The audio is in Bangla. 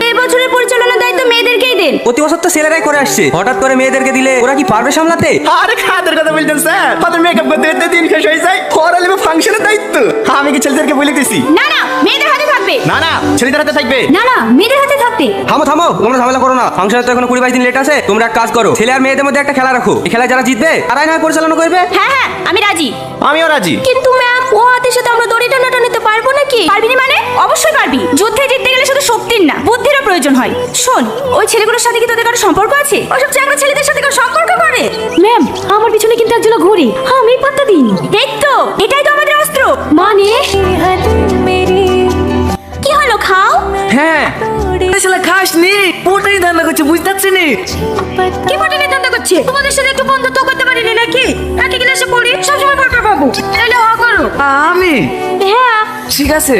এই বছরের পরিচালনার দায়িত্ব মেয়েদেরকেই দেন। প্রতি বছর তো ছেলেরাই করে আসছে, হঠাৎ করে মেয়েদেরকে দিলে ওরা কি পারবে সামলাতে? আরে খাদের কথা বলতেন স্যার, তাদের মেকআপ করতে করতে দিন শেষ হয়ে যায়, ওরা নেবে ফাংশনের দায়িত্ব। আমি কি ছেলেদেরকে বলে দিছি? না না, মেয়েদের হাতে থাকবে। না না, ছেলেদের হাতে থাকবে। না না, মেয়েদের হাতে থাকবে। থামো থামো, তোমরা ঝামেলা করো না। ফাংশনের তো এখন 20-22 দিন লেট আছে। তোমরা এক কাজ করো, ছেলে আর মেয়েদের মধ্যে একটা খেলা রাখো। এই খেলায় যারা জিতবে তারাই না পরিচালনা করবে। হ্যাঁ হ্যাঁ, আমি রাজি। আমিও রাজি। কিন্তু ম্যাম, ও হাতের সাথে আমরা দড়ি টানাটা নিতে পারবো নাকি? পারবি না মানে? অবশ্যই পারবি। যুদ্ধে জিততে গেলে শুধু শক্তির না, বুদ্ধিরও প্রয়োজন হয়। শোন, ওই ছেলেগুলোর সাথে কি তোদের কারো সম্পর্ক আছে? ওসব চ্যাংড়া ছেলেদের সাথে কারো সম্পর্ক করে? ম্যাম, আমার পিছনে কিন্তু একজন ঘুরে, আমি পাত্তা দিইনি। দেখ তো, এটাই তো আমাদের অস্ত্র। মানে কি হলো, খাও? হ্যাঁ শালা খাস নি, ওটাই ধান্দা করছে, বুঝতে পারছি নি। কি পটানি ধান্দা করছে? তোমাদের সাথে একটু বন্ধুত্ব করতে পারিনি নাকি? একই ক্লাসে পড়ি, সবসময় পড়তে পাবো। তাহলে হ করো। আমি হ্যাঁ, ঠিক আছে।